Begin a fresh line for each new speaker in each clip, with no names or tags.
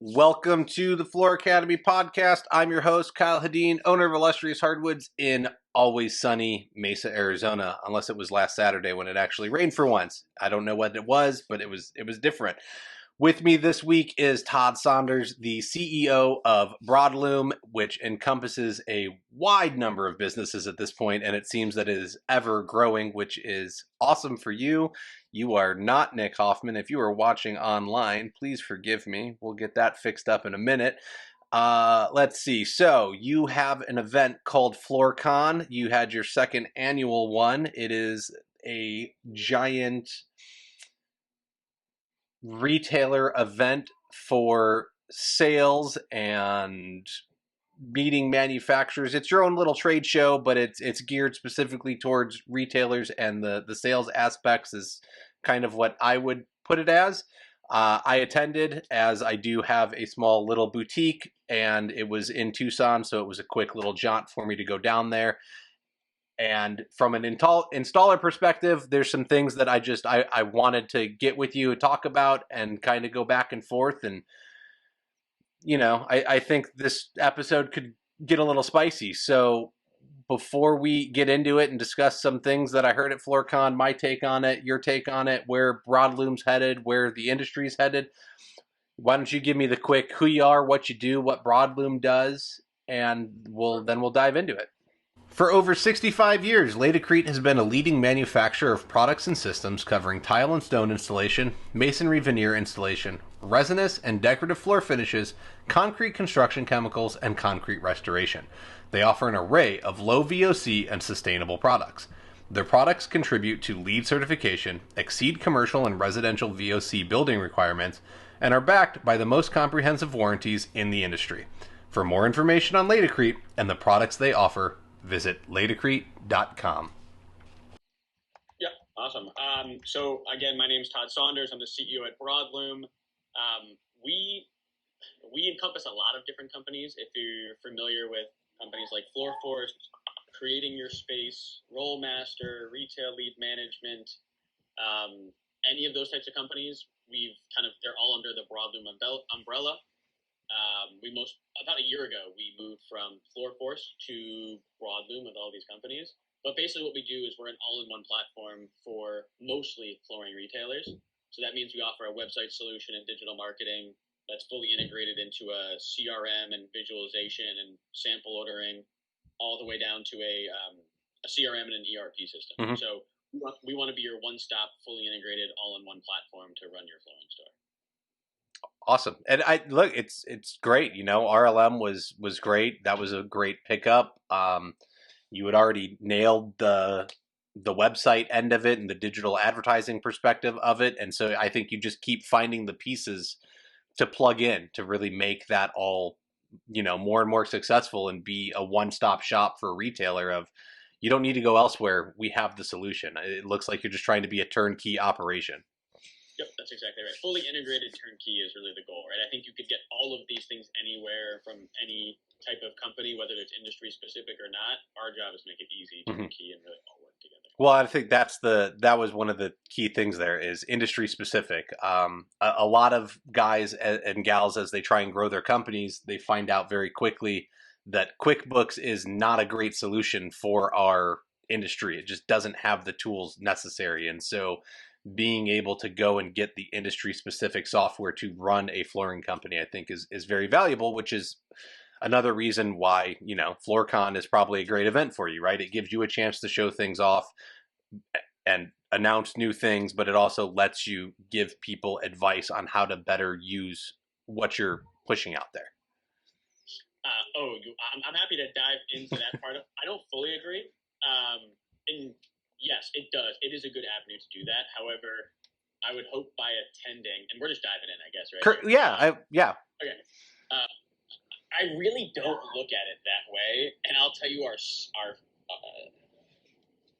Welcome to the Floor Academy podcast. I'm your host, Kyle Hadeen, owner of Illustrious Hardwoods in always sunny Mesa, Arizona, unless it was last Saturday when it actually rained for once. I don't know what it was, but it was different. With me this week is Todd Saunders, the CEO of Broadlume, which encompasses a wide number of businesses at this point, and it seems that it is ever growing, which is awesome for you. You are not Nick Hoffman. If you are watching online, please forgive me. We'll get that fixed up in a minute. Let's see. So you have an event called FloorCon. You had your second annual one. It is a giant retailer event for sales and meeting manufacturers. It's your own little trade show, but it's geared specifically towards retailers, and the sales aspects is kind of what I would put it as. I attended, as I do have a small little boutique, and it was in Tucson, so it was a quick little jaunt for me to go down there. And from an installer perspective, there's some things that I wanted to get with you and talk about and kind of go back and forth. And, I think this episode could get a little spicy. So before we get into it and discuss some things that I heard at FloorCon, my take on it, your take on it, where Broadlume's headed, where the industry's headed, why don't you give me the quick who you are, what you do, what Broadlume does, and we'll dive into it. For over 65 years, Laticrete has been a leading manufacturer of products and systems covering tile and stone installation, masonry veneer installation, resinous and decorative floor finishes, concrete construction chemicals, and concrete restoration. They offer an array of low VOC and sustainable products. Their products contribute to LEED certification, exceed commercial and residential VOC building requirements, and are backed by the most comprehensive warranties in the industry. For more information on Laticrete and the products they offer, visit laticrete.com.
Yeah, awesome. So again, my name is Todd Saunders. I'm the CEO at Broadlume. We encompass a lot of different companies. If you're familiar with companies like FloorForce, Creating Your Space, Rollmaster, Retail Lead Management, any of those types of companies, they're all under the Broadlume umbrella. About a year ago, we moved from FloorForce to Broadlume with all these companies. But basically what we do is we're an all-in-one platform for mostly flooring retailers. So that means we offer a website solution and digital marketing that's fully integrated into a CRM and visualization and sample ordering, all the way down to a CRM and an ERP system. Mm-hmm. So we want to be your one-stop, fully integrated, all-in-one platform to run your flooring store.
Awesome. And it's great. RLM was great. That was a great pickup. You had already nailed the website end of it and the digital advertising perspective of it. And so I think you just keep finding the pieces to plug in to really make that all, more and more successful and be a one-stop shop for a retailer of, you don't need to go elsewhere. We have the solution. It looks like you're just trying to be a turnkey operation.
Yep, that's exactly right. Fully integrated turnkey is really the goal, right? I think you could get all of these things anywhere from any type of company, whether it's industry specific or not. Our job is to make it easy, turnkey, and really all work together.
Well, I think that was one of the key things there is industry specific. A lot of guys and gals, as they try and grow their companies, they find out very quickly that QuickBooks is not a great solution for our industry. It just doesn't have the tools necessary. And so being able to go and get the industry specific software to run a flooring company, I think is very valuable, which is another reason why, FloorCon is probably a great event for you, right? It gives you a chance to show things off and announce new things, but it also lets you give people advice on how to better use what you're pushing out there.
I'm happy to dive into that part. I don't fully agree. And yes, it does. It is a good avenue to do that. However, I would hope by attending, and we're just diving in, I guess, right?
Yeah.
Okay. I really don't look at it that way, and I'll tell you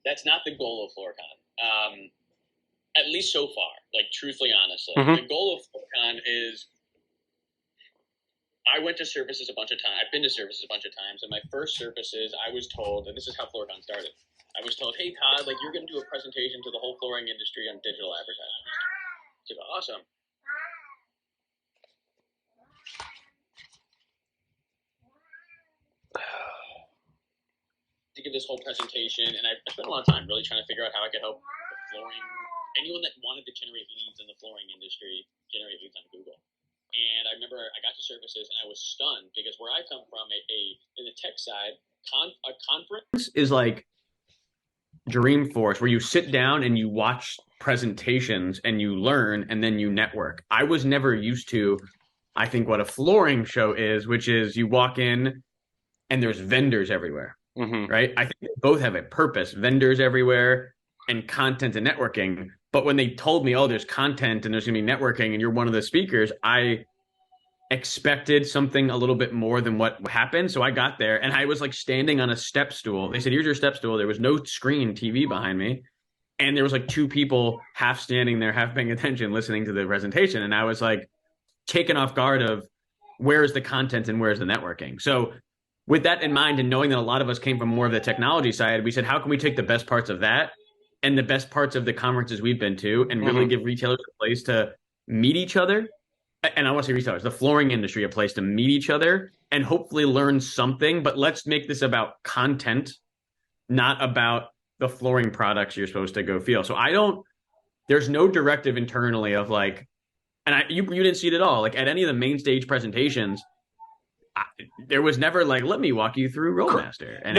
that's not the goal of FloorCon. At least so far, like truthfully, honestly. Mm-hmm. The goal of FloorCon is, I went to services a bunch of times. I've been to services a bunch of times, and my first services, I was told, and this is how FloorCon started. I was told, hey, Todd, you're going to do a presentation to the whole flooring industry on digital advertising. I said, awesome. give this whole presentation, and I spent a lot of time really trying to figure out how I could help the flooring, anyone that wanted to generate leads in the flooring industry, generate leads on Google. And I remember I got to services and I was stunned because where I come from, in the tech side, a conference
is like Dreamforce, where you sit down and you watch presentations and you learn and then you network. I was never used to, I think, what a flooring show is, which is you walk in and there's vendors everywhere, right? I think they both have a purpose, vendors everywhere and content and networking. But when they told me, oh, there's content and there's going to be networking and you're one of the speakers, I expected something a little bit more than what happened. So I got there and I was like standing on a step stool. They said, here's your step stool. There was no screen TV behind me. And there was like two people half standing there, half paying attention, listening to the presentation. And I was like taken off guard of where's the content and where's the networking. So with that in mind, and knowing that a lot of us came from more of the technology side, we said, how can we take the best parts of that and the best parts of the conferences we've been to and really give retailers a place to meet each other? And I want to say retailers, the flooring industry, a place to meet each other and hopefully learn something. But let's make this about content, not about the flooring products you're supposed to go feel. So there's no directive internally of like, and you didn't see it at all. Like at any of the main stage presentations, there was never like, let me walk you through Rollmaster. And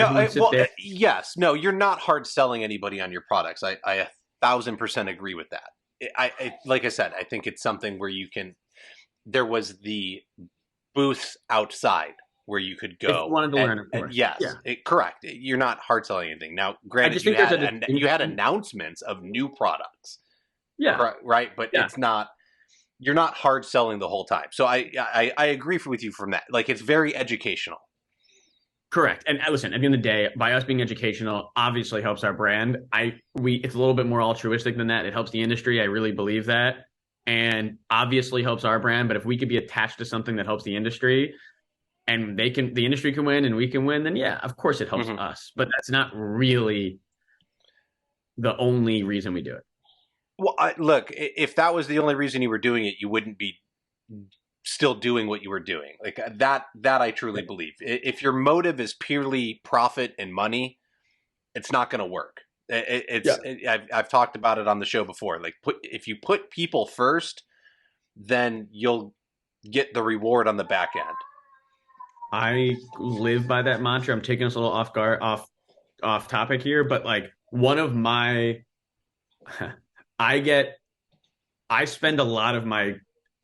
yes, no, you're not hard selling anybody on your products. I 1,000% agree with that. I like I said, I think it's something where you can. There was the booths outside where you could go. If you
wanted to learn, of course.
Yes, correct. You're not hard selling anything. Now, granted, you had announcements of new products.
Yeah.
Right, but it's not. You're not hard selling the whole time. So I agree with you from that. Like it's very educational.
Correct. And listen, at the end of the day, by us being educational, obviously helps our brand. It's a little bit more altruistic than that. It helps the industry. I really believe that. And obviously helps our brand. But if we could be attached to something that helps the industry and the industry can win and we can win, then yeah, of course it helps us. But that's not really the only reason we do it.
Well, look, if that was the only reason you were doing it, you wouldn't be still doing what you were doing. Like that I truly believe. If your motive is purely profit and money, it's not going to work. I've talked about it on the show before. Like if you put people first, then you'll get the reward on the back end.
I live by that mantra. I'm taking us a little off topic here, but like one of my I spend a lot of my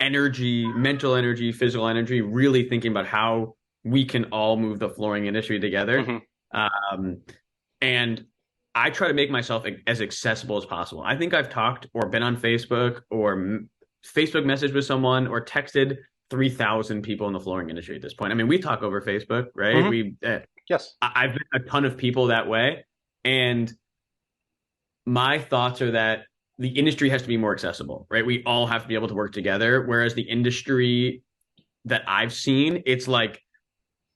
energy, mental energy, physical energy, really thinking about how we can all move the flooring industry together. And I try to make myself as accessible as possible. I think I've talked or been on Facebook or Facebook messaged with someone or texted 3,000 people in the flooring industry at this point. I mean, we talk over Facebook, right?
Yes.
I've met a ton of people that way. And my thoughts are that the industry has to be more accessible, right? We all have to be able to work together. Whereas the industry that I've seen, it's like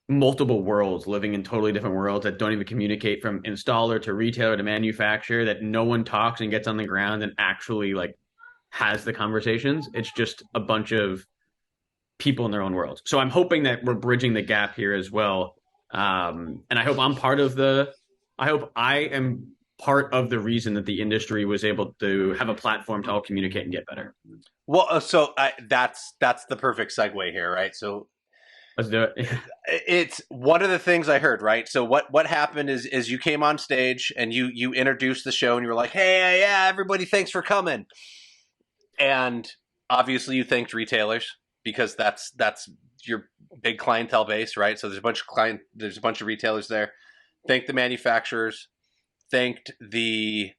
multiple worlds living in totally different worlds that don't even communicate from installer to retailer to manufacturer, that no one talks and gets on the ground and actually like has the conversations. It's just a bunch of people in their own worlds. So I'm hoping that we're bridging the gap here as well. And I hope I am part of the reason that the industry was able to have a platform to all communicate and get better.
Well, that's the perfect segue here, right? So
let's do it.
It's one of the things I heard, right? So what happened is you came on stage and you introduced the show and you were like, hey, yeah, everybody, thanks for coming. And obviously you thanked retailers because that's your big clientele base, right? So there's a bunch of retailers there. Thank the manufacturers, thanked the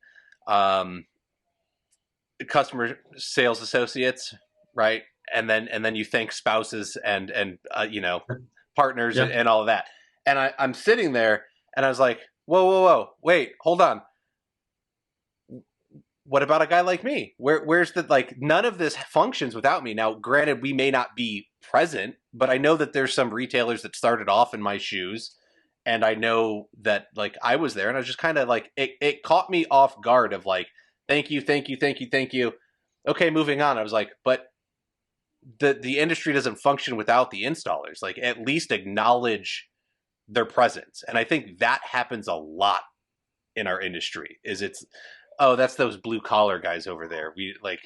customer sales associates, right? And then you thank spouses and partners and all of that. And I'm sitting there and I was like, whoa, wait, hold on. What about a guy like me? Where's none of this functions without me. Now, granted, we may not be present, but I know that there's some retailers that started off in my shoes. And I know that I was there and I was just kind of it caught me off guard of thank you. Okay, moving on. I was like, but the industry doesn't function without the installers. At least acknowledge their presence. And I think that happens a lot in our industry. Oh, that's those blue collar guys over there. We like,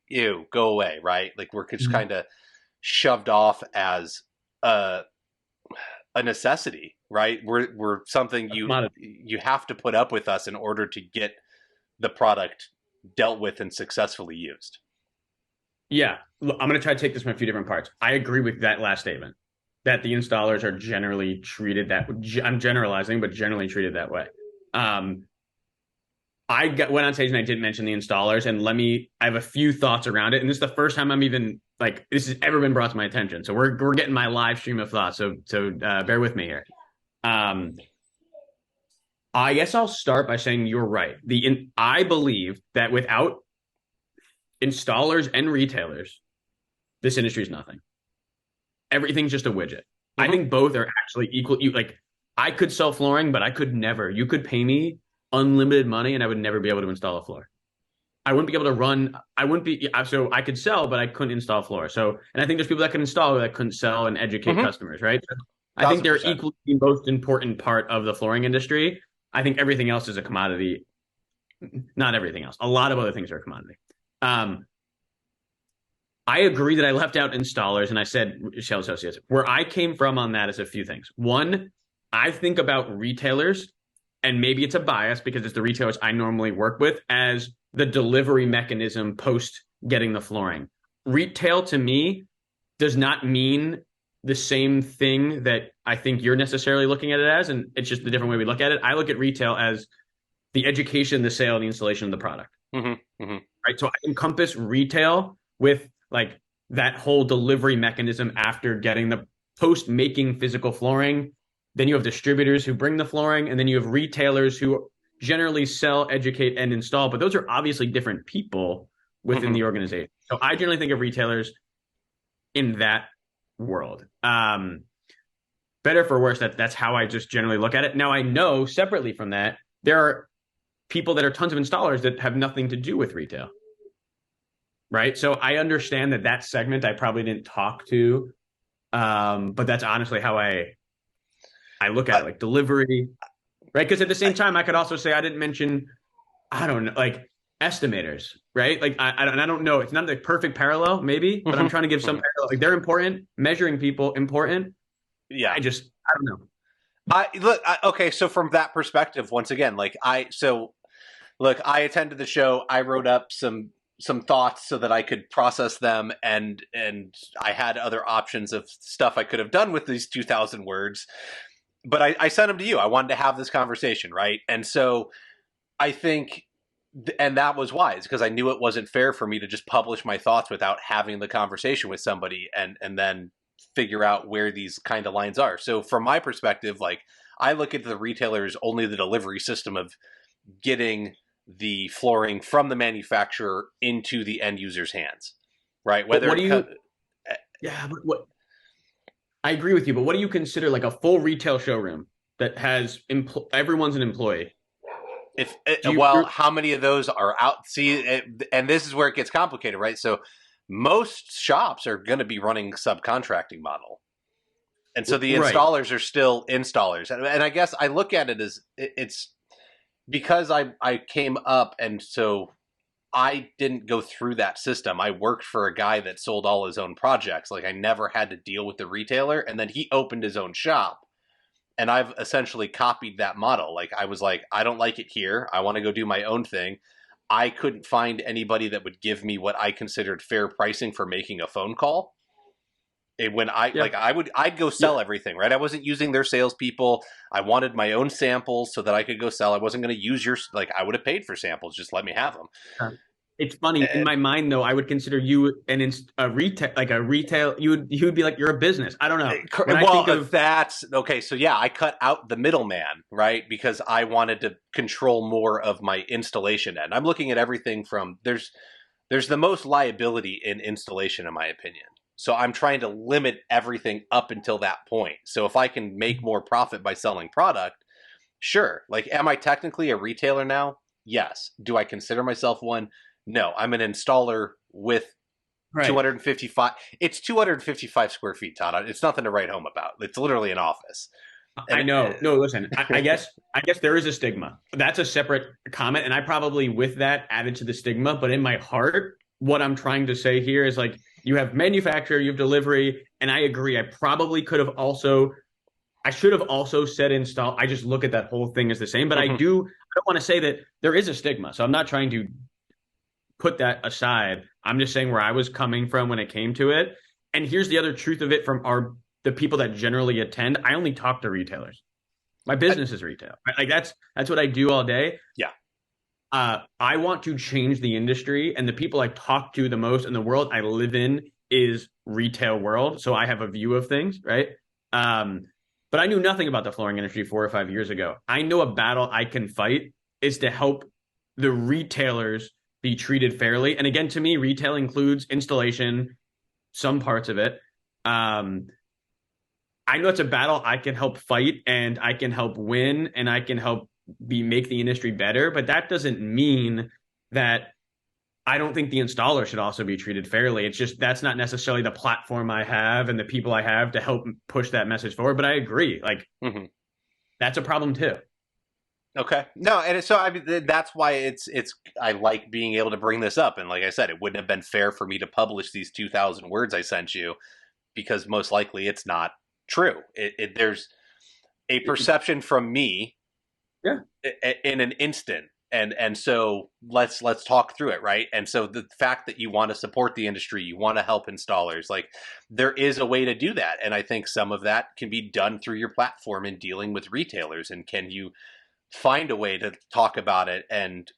ew, go away, right? Like we're just kind of shoved off as a necessity, right? We're something you have to put up with us in order to get the product dealt with and successfully used.
Yeah, look, I'm going to try to take this from a few different parts. I agree with that last statement, that the installers are generally treated that. I'm generalizing, but generally treated that way. Went on stage and I did mention the installers, and I have a few thoughts around it. And this is the first time I'm even like this has ever been brought to my attention. So we're getting my live stream of thoughts. So bear with me here. I guess I'll start by saying you're right. I believe that without installers and retailers, this industry is nothing. Everything's just a widget. I think both are actually equal. Like I could sell flooring, but I could never. You could pay me unlimited money and I would never be able to install a floor. I wouldn't be able to run. So I could sell, but I couldn't install a floor. So, and I think there's people that can install that couldn't sell and educate customers, right? So I think they're equally the most important part of the flooring industry. I think everything else is a commodity. Not everything else. A lot of other things are a commodity. I agree that I left out installers and I said shell associates. Where I came from on that is a few things. One, I think about retailers, and maybe it's a bias because it's the retailers I normally work with, as the delivery mechanism post getting the flooring. Retail to me does not mean the same thing that I think you're necessarily looking at it as, and it's just the different way we look at it. I look at retail as the education, the sale, the installation of the product. Right? So I encompass retail with like that whole delivery mechanism after getting the post making physical flooring. Then you have distributors who bring the flooring, and then you have retailers who generally sell, educate, and install. But those are obviously different people within the organization. So I generally think of retailers in that world. Better for worse, that's how I just generally look at it. Now I know separately from that, there are people that are tons of installers that have nothing to do with retail. Right. So I understand that segment I probably didn't talk to, but that's honestly how I look at it, like delivery, right? Because at the same time, I could also say I didn't mention, I don't know, like estimators, right? Like I don't know. It's not the perfect parallel, maybe, but I'm trying to give some parallel. Like they're important. Measuring people important. Yeah. I don't know.
Okay. So from that perspective, once again, I attended the show. I wrote up some thoughts so that I could process them, and I had other options of stuff I could have done with these 2,000 words. But I sent them to you. I wanted to have this conversation, right? And so I think, and that was wise, because I knew it wasn't fair for me to just publish my thoughts without having the conversation with somebody and then figure out where these kind of lines are. So from my perspective, like I look at the retailers only the delivery system of getting the flooring from the manufacturer into the end user's hands, right?
Whether I agree with you, but what do you consider like a full retail showroom that has everyone's an employee?
How many of those are out? See, and this is where it gets complicated, right? So most shops are going to be running subcontracting model. And so the installers are still installers. And I guess I look at it as it's because I came up, and so I didn't go through that system. I worked for a guy that sold all his own projects. Like I never had to deal with the retailer, and then he opened his own shop, and I've essentially copied that model. Like I was like, I don't like it here. I want to go do my own thing. I couldn't find anybody that would give me what I considered fair pricing for making a phone call. I'd go sell everything, right? I wasn't using their salespeople. I wanted my own samples so that I could go sell. I wasn't going to use I would have paid for samples. Just let me have them.
It's funny in my mind, though. I would consider you a retail. You would be like you're a business. I don't know.
That's okay. So yeah, I cut out the middleman, right? Because I wanted to control more of my installation end. I'm looking at everything from there's the most liability in installation, in my opinion. So I'm trying to limit everything up until that point. So if I can make more profit by selling product, sure. Like, am I technically a retailer now? Yes. Do I consider myself one? No. I'm an installer with 255. It's 255 square feet, Todd. It's nothing to write home about. It's literally an office.
I
And
know. No, listen, I guess there is a stigma. That's a separate comment. And I probably with that added to the stigma. But in my heart, what I'm trying to say here is like you have manufacturer, you have delivery, and I agree. I should have also said install. I just look at that whole thing as the same. But I don't want to say that there is a stigma. So I'm not trying to put that aside. I'm just saying where I was coming from when it came to it. And here's the other truth of it from the people that generally attend. I only talk to retailers. My business is retail. Right? Like that's what I do all day.
yeah.
I want to change the industry, and the people I talk to the most in the world I live in is retail world. So I have a view of things, right? But I knew nothing about the flooring industry 4 or 5 years ago. I know a battle I can fight is to help the retailers be treated fairly. And again, to me, retail includes installation, some parts of it. I know it's a battle I can help fight and I can help win and I can help make the industry better. But that doesn't mean that I don't think the installer should also be treated fairly. It's just that's not necessarily the platform I have and the people I have to help push that message forward. But I agree, like that's a problem too.
Okay. No, and so I mean that's why it's I like being able to bring this up. And like I said, it wouldn't have been fair for me to publish these 2,000 words I sent you because most likely it's not true. There's a perception from me
Yeah.
in an instant. And so let's talk through it, right? And so the fact that you want to support the industry, you want to help installers, like there is a way to do that. And I think some of that can be done through your platform in dealing with retailers. And can you find a way to talk about it and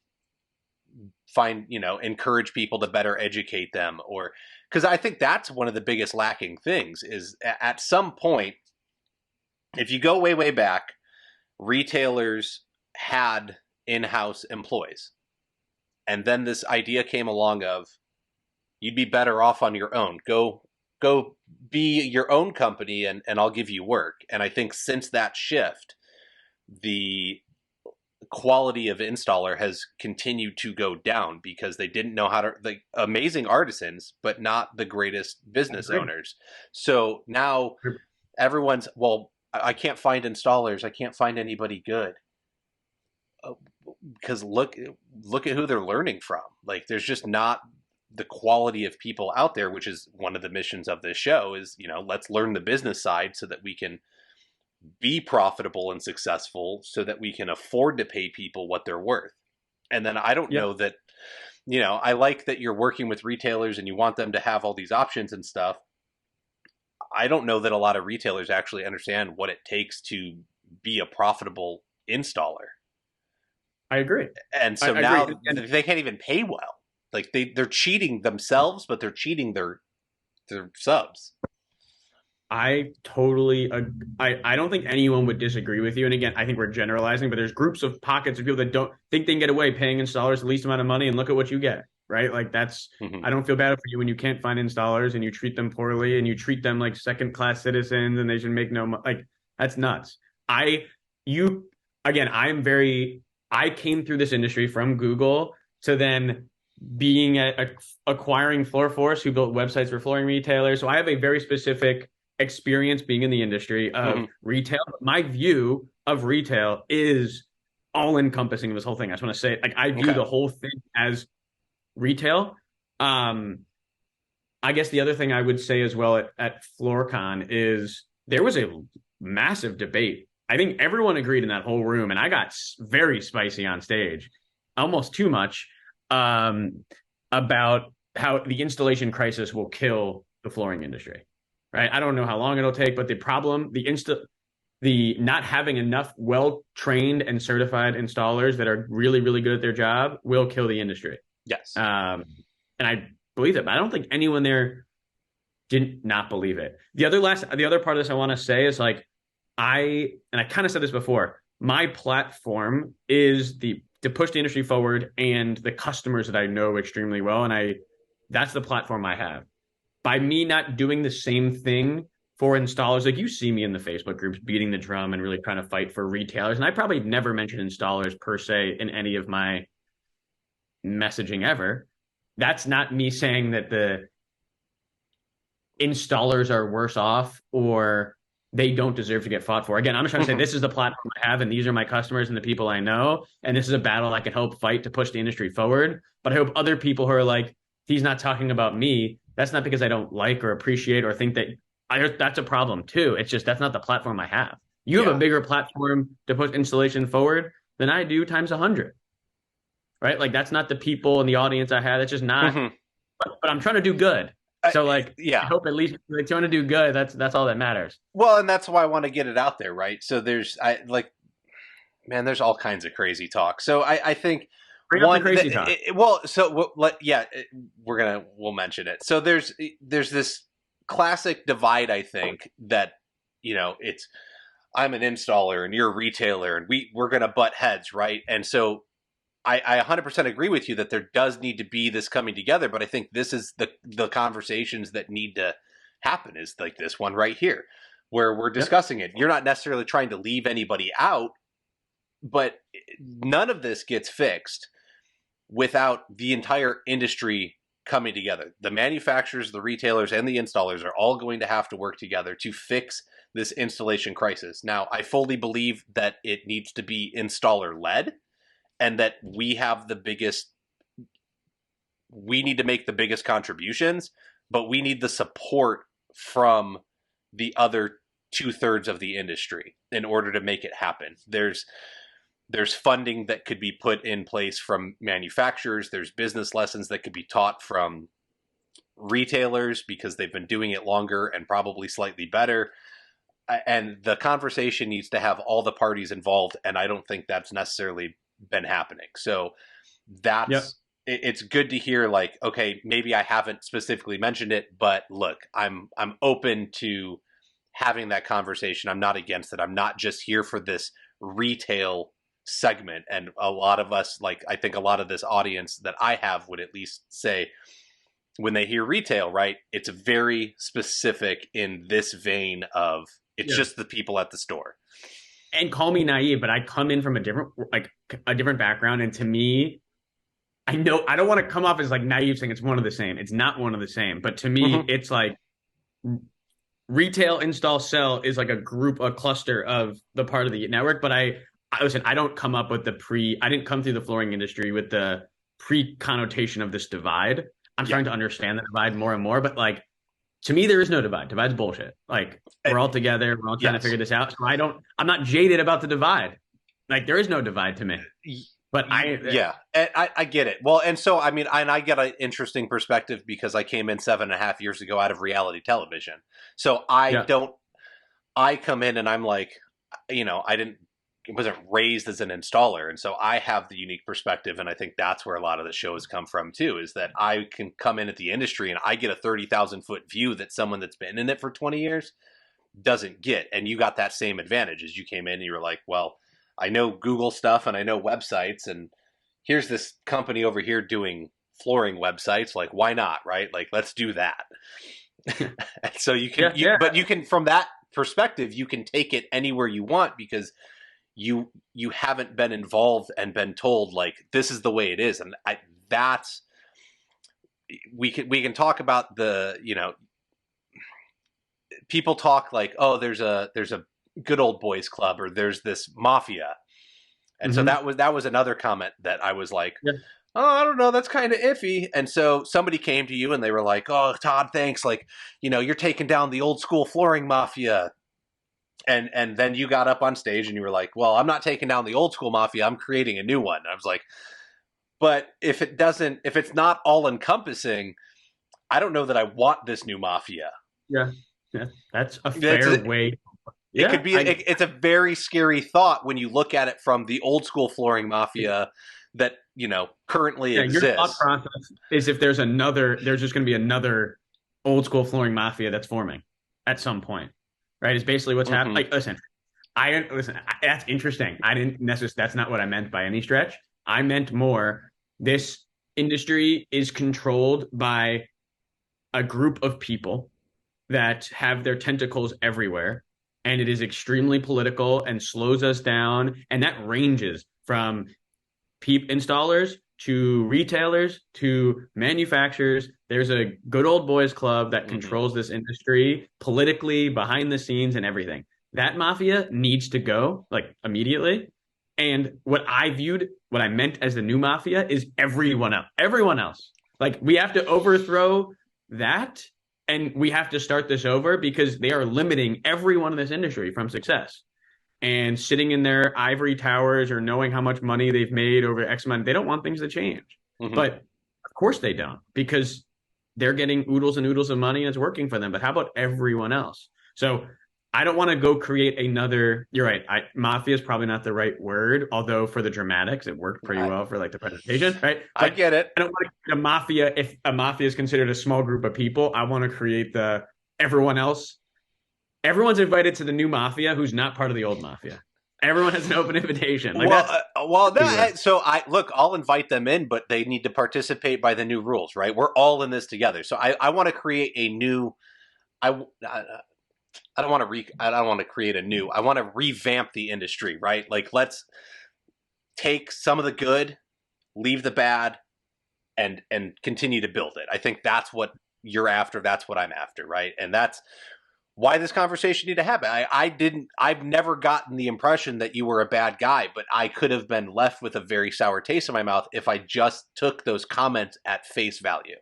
encourage people to better educate them? Or because I think that's one of the biggest lacking things is at some point, if you go way, way back, retailers had in-house employees. And then this idea came along of you'd be better off on your own. Go be your own company and I'll give you work. And I think since that shift, the quality of installer has continued to go down because they didn't know how to, like, amazing artisans, but not the greatest business owners. So now everyone's, well, I can't find installers. I can't find anybody good. Because look at who they're learning from. Like there's just not the quality of people out there, which is one of the missions of this show is, let's learn the business side so that we can be profitable and successful so that we can afford to pay people what they're worth. And then I don't know that, I like that you're working with retailers and you want them to have all these options and stuff. I don't know that a lot of retailers actually understand what it takes to be a profitable installer.
I agree.
And so now they can't even pay well. Like they're cheating themselves, but they're cheating their subs.
I totally, I don't think anyone would disagree with you. And again, I think we're generalizing, but there's groups of pockets of people that don't think they can get away paying installers the least amount of money and look at what you get, right? Like that's, I don't feel bad for you when you can't find installers and you treat them poorly and you treat them like second-class citizens and they should make no money. Like that's nuts. I came through this industry from Google to then being acquiring FloorForce, who built websites for flooring retailers. So I have a very specific experience being in the industry of retail. My view of retail is all encompassing of this whole thing. I just want to say, like, I view the whole thing as retail. I guess the other thing I would say as well at FloorCon is there was a massive debate. I think everyone agreed in that whole room, and I got very spicy on stage, almost too much, about how the installation crisis will kill the flooring industry, right? I don't know how long it'll take, but the problem, the not having enough well-trained and certified installers that are really, really good at their job will kill the industry.
Yes.
And I believe it, but I don't think anyone there did not believe it. The other part of this I want to say is like, I kind of said this before, my platform is to push the industry forward and the customers that I know extremely well. And that's the platform I have. By me not doing the same thing for installers, like you see me in the Facebook groups beating the drum and really trying to fight for retailers. And I probably never mentioned installers per se in any of my messaging ever. That's not me saying that the installers are worse off or they don't deserve to get fought for. Again, I'm just trying to say this is the platform I have, and these are my customers and the people I know, and this is a battle I can help fight to push the industry forward. But I hope other people who are like, he's not talking about me. That's not because I don't like or appreciate or think that that's a problem too. It's just that's not the platform I have. You have a bigger platform to push installation forward than I do times 100, right? Like that's not the people in the audience I have. That's just not. But I'm trying to do good. So like, I hope at least like trying to do good. That's all that matters.
Well, and that's why I want to get it out there, right? So there's there's all kinds of crazy talk. So I think
bring up the crazy talk.
We'll mention it. So there's this classic divide. I think that it's I'm an installer and you're a retailer and we're gonna butt heads, right? And so I 100% agree with you that there does need to be this coming together, but I think this is the conversations that need to happen is like this one right here, where we're discussing it. You're not necessarily trying to leave anybody out, but none of this gets fixed without the entire industry coming together. The manufacturers, the retailers, and the installers are all going to have to work together to fix this installation crisis. Now, I fully believe that it needs to be installer-led, and that we need to make the biggest contributions, but we need the support from the other 2/3 of the industry in order to make it happen. There's funding that could be put in place from manufacturers. There's business lessons that could be taught from retailers because they've been doing it longer and probably slightly better. And the conversation needs to have all the parties involved, and I don't think that's necessarily been happening. So it's good to hear like, okay, maybe I haven't specifically mentioned it, but look, I'm open to having that conversation. I'm not against it. I'm not just here for this retail segment. And a lot of us, like, I think a lot of this audience that I have would at least say when they hear retail, right, it's very specific in this vein of it's just the people at the store.
And call me naive, but I come in from a different background. And to me, I know I don't want to come off as like naive saying it's one of the same. It's not one of the same. But to me, it's like retail, install, sell is like a cluster of the part of the network. But I listen, I don't come up with I didn't come through the flooring industry with the pre-connotation of this divide. I'm starting to understand the divide more and more. But like, to me, there is no divide. Divide's bullshit. Like, we're all together. We're all trying to figure this out. So I'm not jaded about the divide. Like, there is no divide to me. But
I get it. Well, and so, I mean, I get an interesting perspective because I came in 7.5 years ago out of reality television. So I come in and I'm like, wasn't raised as an installer. And so I have the unique perspective. And I think that's where a lot of the shows come from too, is that I can come in at the industry and I get a 30,000 foot view that someone that's been in it for 20 years doesn't get. And you got that same advantage as you came in and you were like, well, I know Google stuff and I know websites, and here's this company over here doing flooring websites. Like, why not? Right? Like, let's do that. So you can, but you can, from that perspective, you can take it anywhere you want because you haven't been involved and been told like this is the way it is. And we can talk about the, people talk like, oh, there's a good old boys club, or there's this mafia. And so that was another comment that I was like, oh, I don't know, that's kind of iffy. And so somebody came to you and they were like, oh, Todd, thanks. Like, you're taking down the old school flooring mafia. And then you got up on stage and you were like, well, I'm not taking down the old school mafia. I'm creating a new one. And I was like, but if it's not all encompassing, I don't know that I want this new mafia.
Yeah. That's a fair way.
It could be, it's a very scary thought when you look at it from the old school flooring mafia that, currently exists.
Your thought process is if there's just going to be another old school flooring mafia that's forming at some point. Right, is basically what's happening. Like, listen, that's interesting. I didn't necessarily. That's not what I meant by any stretch. I meant more. This industry is controlled by a group of people that have their tentacles everywhere, and it is extremely political and slows us down. And that ranges from installers to retailers to manufacturers. There's a good old boys club that controls this industry politically, behind the scenes, and everything. That mafia needs to go like immediately. And what I meant as the new mafia is everyone else. Everyone else. Like we have to overthrow that and we have to start this over because they are limiting everyone in this industry from success. And sitting in their ivory towers or knowing how much money they've made over X amount, they don't want things to change. But of course they don't, because they're getting oodles and oodles of money and it's working for them. But how about everyone else? So I don't want to go create another. You're right. Mafia is probably not the right word, although for the dramatics, it worked pretty well for like the presentation, right? But
I get it.
I don't want to create a mafia. If a mafia is considered a small group of people, I want to create the everyone else. Everyone's invited to the new mafia who's not part of the old mafia. Everyone has an open invitation. Like
I'll invite them in, but they need to participate by the new rules, right? We're all in this together. So I want to create a new. I don't want to create a new. I want to revamp the industry, right? Like let's take some of the good, leave the bad, and continue to build it. I think that's what you're after. That's what I'm after, right? And that's why this conversation need to happen. I've never gotten the impression that you were a bad guy, but I could have been left with a very sour taste in my mouth if I just took those comments at face value.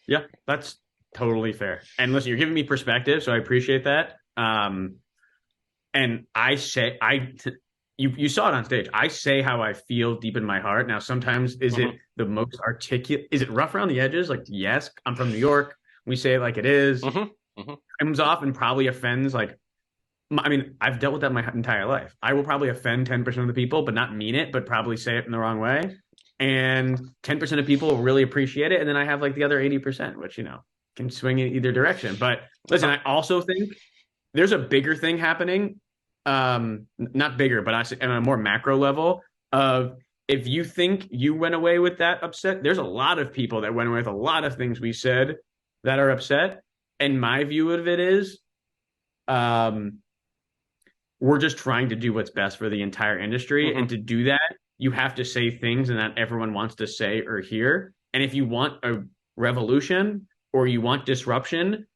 Yeah, that's totally fair. And listen, you're giving me perspective, so I appreciate that. And you saw it on stage. I say how I feel deep in my heart. Now, sometimes is it the most articulate? Is it rough around the edges? Like, yes, I'm from New York. We say it like it is. Comes off and probably offends. Like, I mean, I've dealt with that my entire life. I will probably offend 10% of the people, but not mean it, but probably say it in the wrong way. And 10% of people will really appreciate it. And then I have like the other 80%, which, can swing in either direction. But listen, I also think there's a bigger thing happening. Not bigger, but on a more macro level of if you think you went away with that upset, there's a lot of people that went away with a lot of things we said that are upset. And my view of it is we're just trying to do what's best for the entire industry. And to do that, you have to say things and that everyone wants to say or hear. And if you want a revolution or you want disruption,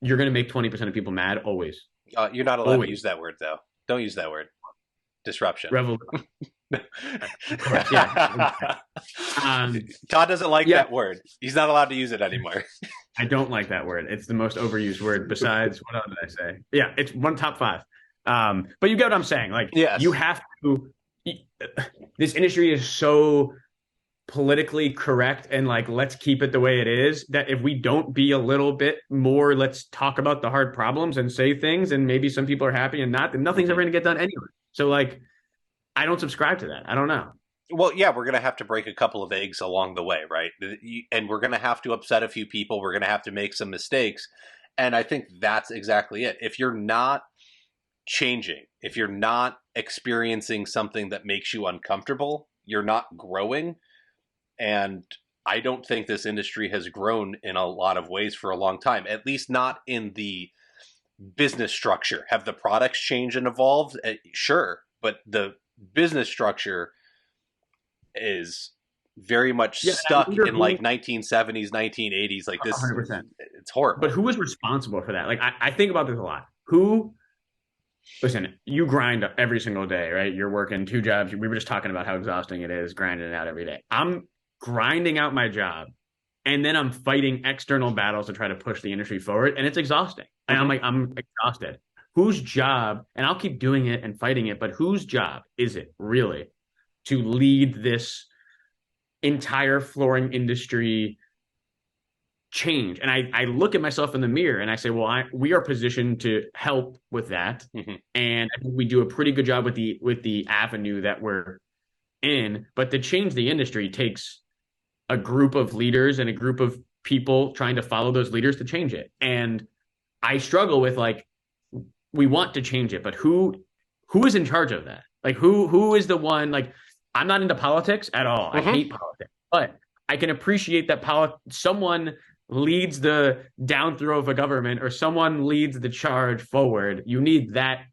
you're going to make 20% of people mad always.
You're not allowed to use that word, though. Don't use that word. Disruption.
Revolution. Of course, yeah.
Todd doesn't like that word. He's not allowed to use it anymore.
I don't like that word. It's the most overused word besides, what else did I say? Yeah, it's one top 5. But you get what I'm saying. Like, you have to, this industry is so politically correct and like, let's keep it the way it is, that if we don't be a little bit more, let's talk about the hard problems and say things, and maybe some people are happy and not, then nothing's ever going to get done anyway. So like, I don't subscribe to that. I don't know.
Well, yeah, we're going to have to break a couple of eggs along the way, right? And we're going to have to upset a few people. We're going to have to make some mistakes. And I think that's exactly it. If you're not changing, if you're not experiencing something that makes you uncomfortable, you're not growing. And I don't think this industry has grown in a lot of ways for a long time, at least not in the business structure. Have the products changed and evolved? Sure. But the business structure is very much stuck in like 1970s, 1980s, like this.
100%.
It's horrible.
But who was responsible for that? Like, I think about this a lot. Listen, you grind every single day, right? You're working 2 jobs. We were just talking about how exhausting it is grinding it out every day. I'm grinding out my job, and then I'm fighting external battles to try to push the industry forward, and it's exhausting. And I'm exhausted. Whose job, and I'll keep doing it and fighting it, but whose job is it really to lead this entire flooring industry change? And I look at myself in the mirror and I say, well, we are positioned to help with that. And I think we do a pretty good job with the avenue that we're in. But to change the industry takes a group of leaders and a group of people trying to follow those leaders to change it. And I struggle with, like, we want to change it, but who is in charge of that? Like, who is the one? Like, I'm not into politics at all. I hate politics, but I can appreciate that someone leads the down throw of a government, or someone leads the charge forward. You need that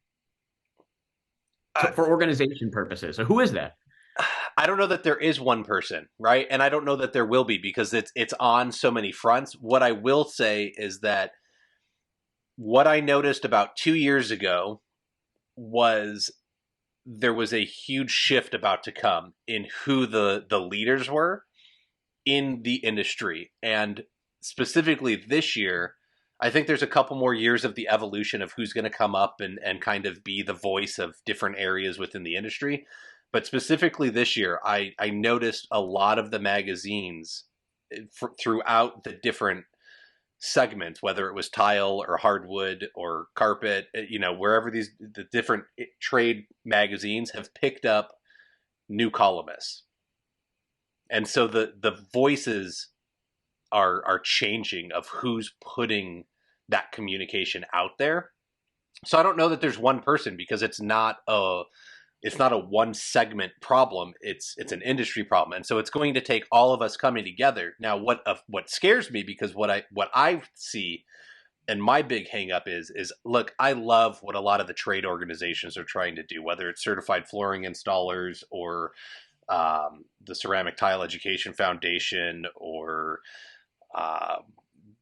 for organization purposes. So who is that?
I don't know that there is one person, right? And I don't know that there will be, because it's on so many fronts. What I will say is that what I noticed about 2 years ago was there was a huge shift about to come in who the leaders were in the industry. And specifically this year, I think there's a couple more years of the evolution of who's going to come up and kind of be the voice of different areas within the industry. But specifically this year, I noticed a lot of the magazines throughout the different segments, whether it was tile or hardwood or carpet, wherever the different trade magazines have picked up new columnists. And so the voices are changing of who's putting that communication out there. So I don't know that there's one person, because it's not a one segment problem. It's an industry problem. And so it's going to take all of us coming together. Now, what scares me, because what I see, and my big hang up is look, I love what a lot of the trade organizations are trying to do, whether it's certified flooring installers or the Ceramic Tile Education Foundation or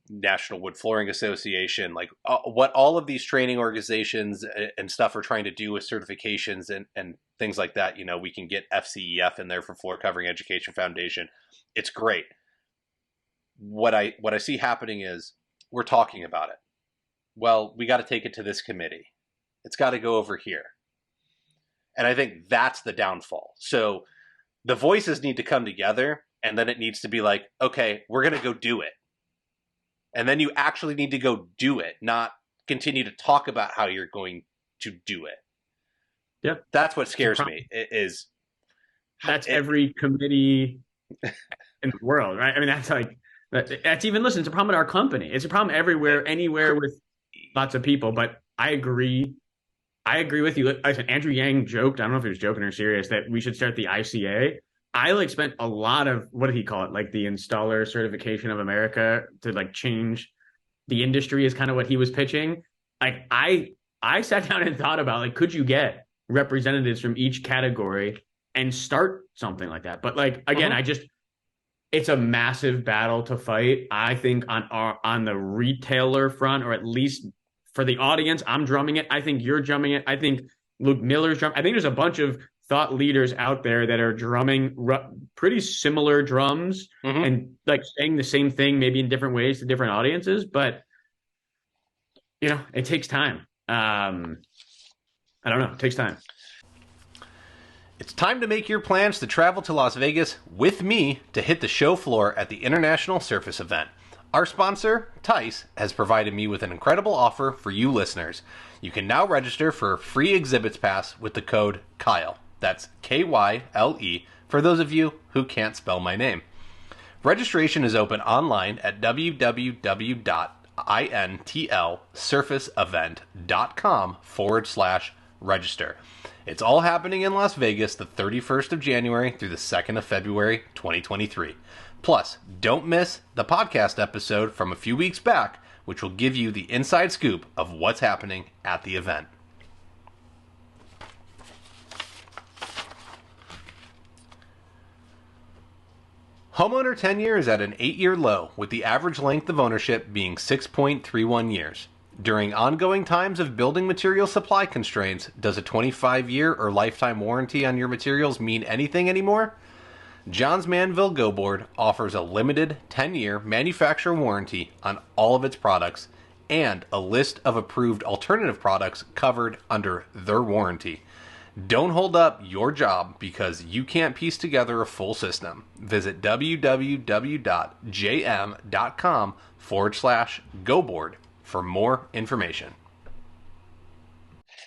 National Wood Flooring Association, like what all of these training organizations and stuff are trying to do with certifications and things like that. We can get FCEF in there for Floor Covering Education Foundation. It's great. What I see happening is we're talking about it. Well, we got to take it to this committee. It's got to go over here. And I think that's the downfall. So the voices need to come together, and then it needs to be like, okay, we're going to go do it. And then you actually need to go do it, not continue to talk about how you're going to do it.
Yep.
That's what scares me.
Every committee in the world, right? I mean, that's even, listen, it's a problem at our company. It's a problem everywhere, anywhere with lots of people. But I agree with you. Listen, Andrew Yang joked, I don't know if he was joking or serious, that we should start the ICA. I spent a lot of, what did he call it? Like the Installer Certification of America to change the industry is kind of what he was pitching. Like I sat down and thought about could you get representatives from each category and start something like that? But again, it's a massive battle to fight. I think on the retailer front, or at least for the audience, I'm drumming it. I think you're drumming it. I think Luke Miller's drumming. I think there's a bunch of thought leaders out there that are drumming pretty similar drums and saying the same thing, maybe in different ways to different audiences. But it takes time. I don't know. It takes time.
It's time to make your plans to travel to Las Vegas with me to hit the show floor at the International Surface event. Our sponsor, Tice, has provided me with an incredible offer for you listeners. You can now register for a free exhibits pass with the code KYLE. That's KYLE for those of you who can't spell my name. Registration is open online at www.intlsurfaceevent.com/register. It's all happening in Las Vegas the 31st of January through the 2nd of February, 2023. Plus, don't miss the podcast episode from a few weeks back, which will give you the inside scoop of what's happening at the event. Homeowner tenure is at an 8-year low, with the average length of ownership being 6.31 years. During ongoing times of building material supply constraints, does a 25-year or lifetime warranty on your materials mean anything anymore? John's Manville Go Board offers a limited 10-year manufacturer warranty on all of its products and a list of approved alternative products covered under their warranty. Don't hold up your job because you can't piece together a full system. Visit www.jm.com/GoBoard for more information.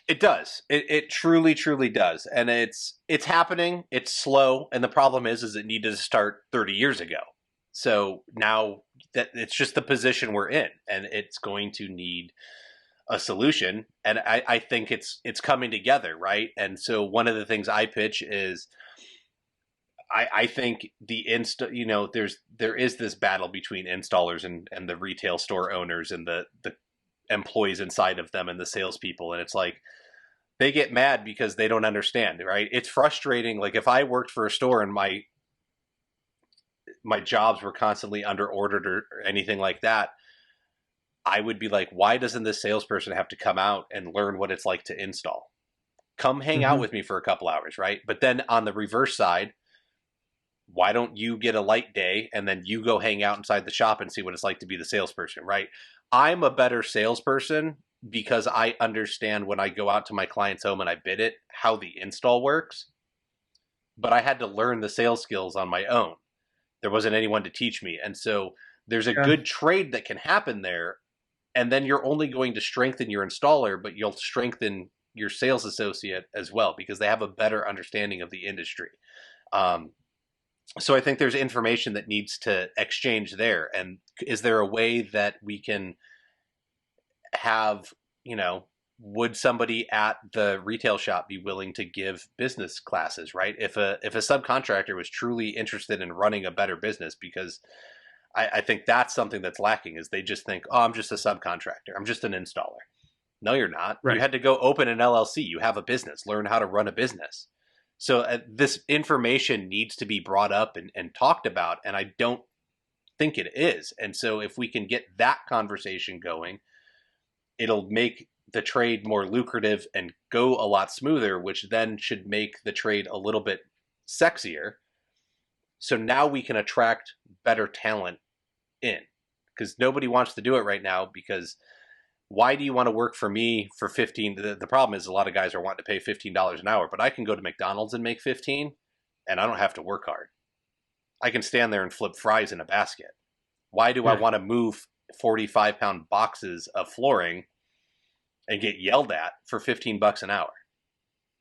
It does. It truly, truly does. And it's happening. It's slow. And the problem is it needed to start 30 years ago. So now that it's just the position we're in, and it's going to need a solution. And I think it's coming together, right? And so one of the things I pitch is I think there is this battle between installers and the retail store owners and the employees inside of them and the salespeople. And it's like, they get mad because they don't understand, right? It's frustrating. Like if I worked for a store and my jobs were constantly under ordered or anything like that, I would be like, why doesn't this salesperson have to come out and learn what it's like to install? Come hang out with me for a couple hours, right? But then on the reverse side, why don't you get a light day and then you go hang out inside the shop and see what it's like to be the salesperson, right? I'm a better salesperson because I understand when I go out to my client's home and I bid it, how the install works. But I had to learn the sales skills on my own. There wasn't anyone to teach me. And so there's a good trade that can happen there. And then you're only going to strengthen your installer, but you'll strengthen your sales associate as well because they have a better understanding of the industry. So I think there's information that needs to exchange there. And is there a way that we can have, would somebody at the retail shop be willing to give business classes, right? If a subcontractor was truly interested in running a better business, because I think that's something that's lacking is they just think, oh, I'm just a subcontractor. I'm just an installer. No, you're not. Right. You had to go open an LLC. You have a business, learn how to run a business. So this information needs to be brought up and talked about. And I don't think it is. And so if we can get that conversation going, it'll make the trade more lucrative and go a lot smoother, which then should make the trade a little bit sexier. So now we can attract better talent in, because nobody wants to do it right now. Because why do you want to work for me for 15? The problem is a lot of guys are wanting to pay $15 an hour, but I can go to McDonald's and make 15 and I don't have to work hard. I can stand there and flip fries in a basket. Why do I want to move 45-pound boxes of flooring and get yelled at for $15 an hour?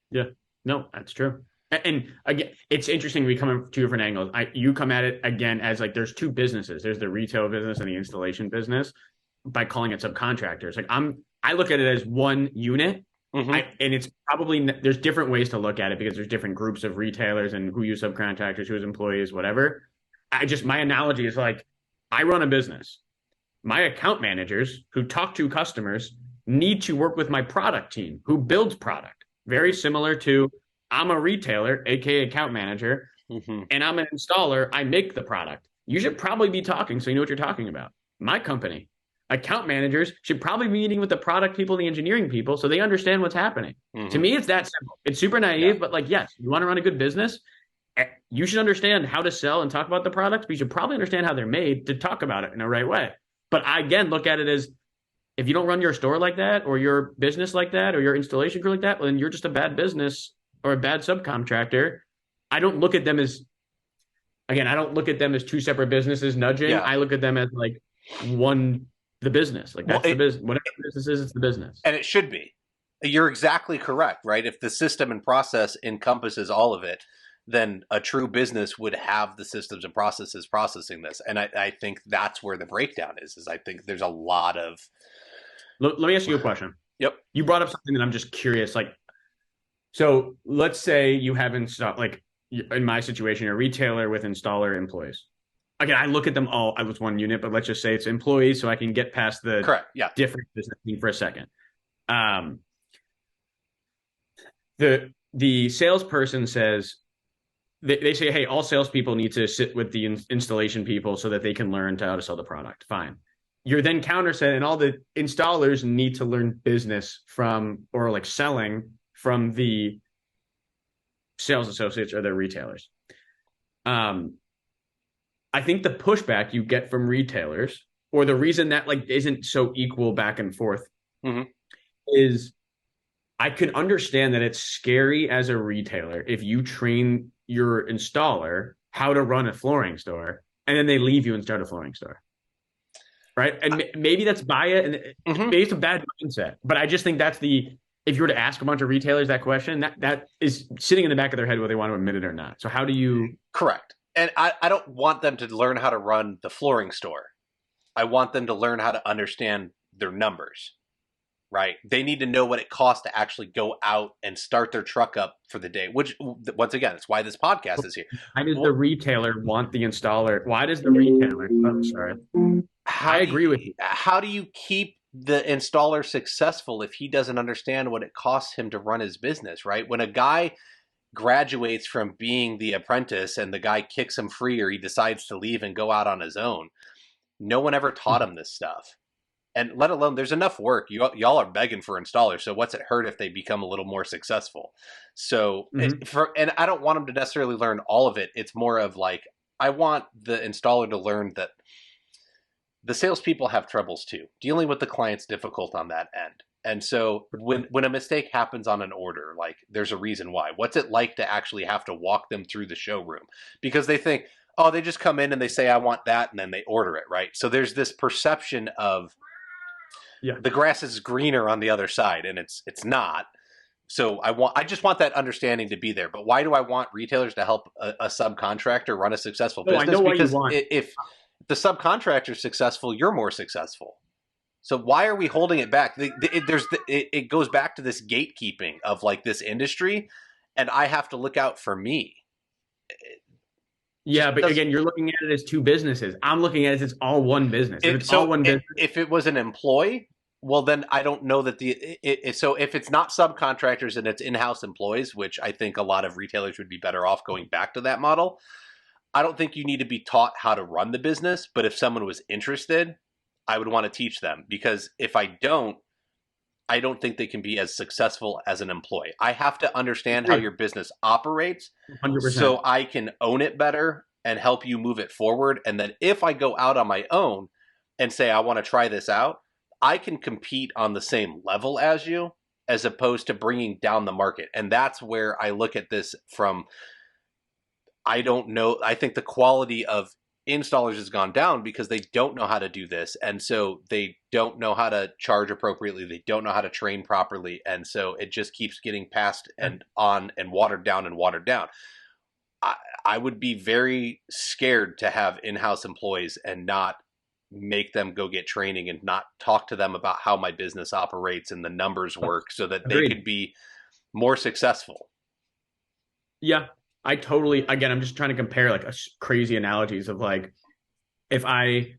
Yeah, no, that's true. And again, it's interesting. We come from two different angles. You come at it again as like there's two businesses. There's the retail business and the installation business. By calling it subcontractors, like I look at it as one unit, and it's probably there's different ways to look at it because there's different groups of retailers and who use subcontractors, who use employees, whatever. My analogy is like I run a business. My account managers who talk to customers need to work with my product team who builds product. Very similar to I'm a retailer, aka account manager, and I'm an installer. I make the product. You should probably be talking so you know what you're talking about. My company. Account managers should probably be meeting with the product people and the engineering people so they understand what's happening. To me, it's that simple. It's super naive, but like, yes, you want to run a good business, you should understand how to sell and talk about the products, but you should probably understand how they're made to talk about it in the right way. But I, again, look at it as if you don't run your store like that or your business like that or your installation crew like that, well, then you're just a bad business or a bad subcontractor. I don't look at them as, again, I don't look at them as two separate businesses nudging. I look at them as like one, the business. Like that's the business. Whatever the business is, it's the business.
And it should be. You're exactly correct, right? If the system and process encompasses all of it, then a true business would have the systems and processes processing this. And I think that's where the breakdown is I think there's a lot of...
Let me ask you a question.
Yep.
You brought up something that I'm just curious. Like, so let's say you have like in my situation, you're a retailer with installer employees. Again, I look at them all as one unit, but let's just say it's employees so I can get past the different business for a second. The salesperson says, they say, hey, all salespeople need to sit with the installation people so that they can learn how to sell the product. Fine. You're then counter said, and all the installers need to learn business from, or like selling from the sales associates or the retailers. I think the pushback you get from retailers, or the reason that like isn't so equal back and forth, is I can understand that it's scary as a retailer if you train your installer how to run a flooring store and then they leave you and start a flooring store. Right. And maybe that's bias and maybe it's a bad mindset, but I just think that's if you were to ask a bunch of retailers that question, that is sitting in the back of their head whether they want to admit it or not. So how do you...
Correct. And I don't want them to learn how to run the flooring store. I want them to learn how to understand their numbers, right? They need to know what it costs to actually go out and start their truck up for the day, which, once again, it's why this podcast is here.
Why does the retailer want the installer? Why does the retailer... I'm sorry. I agree with you.
How do you keep the installer successful if he doesn't understand what it costs him to run his business, right? When a guy graduates from being the apprentice and the guy kicks him free or he decides to leave and go out on his own, no one ever taught him this stuff. And let alone, there's enough work. Y'all are begging for installers, so what's it hurt if they become a little more successful? So, and I don't want them to necessarily learn all of it. It's more of like, I want the installer to learn that the salespeople have troubles too. Dealing with the client's difficult on that end. And so when a mistake happens on an order, like there's a reason why. What's it like to actually have to walk them through the showroom? Because they think, oh, they just come in and they say, I want that, and then they order it, right? So there's this perception of the grass is greener on the other side, and it's not. So I just want that understanding to be there. But why do I want retailers to help a subcontractor run a successful business?
I know
because
why you want.
If the subcontractor is successful, you're more successful. So why are we holding it back? It goes back to this gatekeeping of like this industry, and I have to look out for me.
Yeah, but again, you're looking at it as two businesses. I'm looking at it as it's all one business. If
it was an employee, well, then I don't know that so if it's not subcontractors and it's in-house employees, which I think a lot of retailers would be better off going back to that model. I don't think you need to be taught how to run the business, but if someone was interested, I would want to teach them, because if I don't think they can be as successful as an employee. I have to understand how your business operates
100%.
So I can own it better and help you move it forward. And then if I go out on my own and say, I want to try this out, I can compete on the same level as you, as opposed to bringing down the market. And that's where I look at this from. I don't know. I think the quality of installers has gone down because they don't know how to do this. And so they don't know how to charge appropriately. They don't know how to train properly. And so it just keeps getting passed and on and watered down and watered down. I would be very scared to have in-house employees and not make them go get training and not talk to them about how my business operates and the numbers work so that they could be more successful.
Yeah. Again, I'm just trying to compare like crazy analogies of like, if I,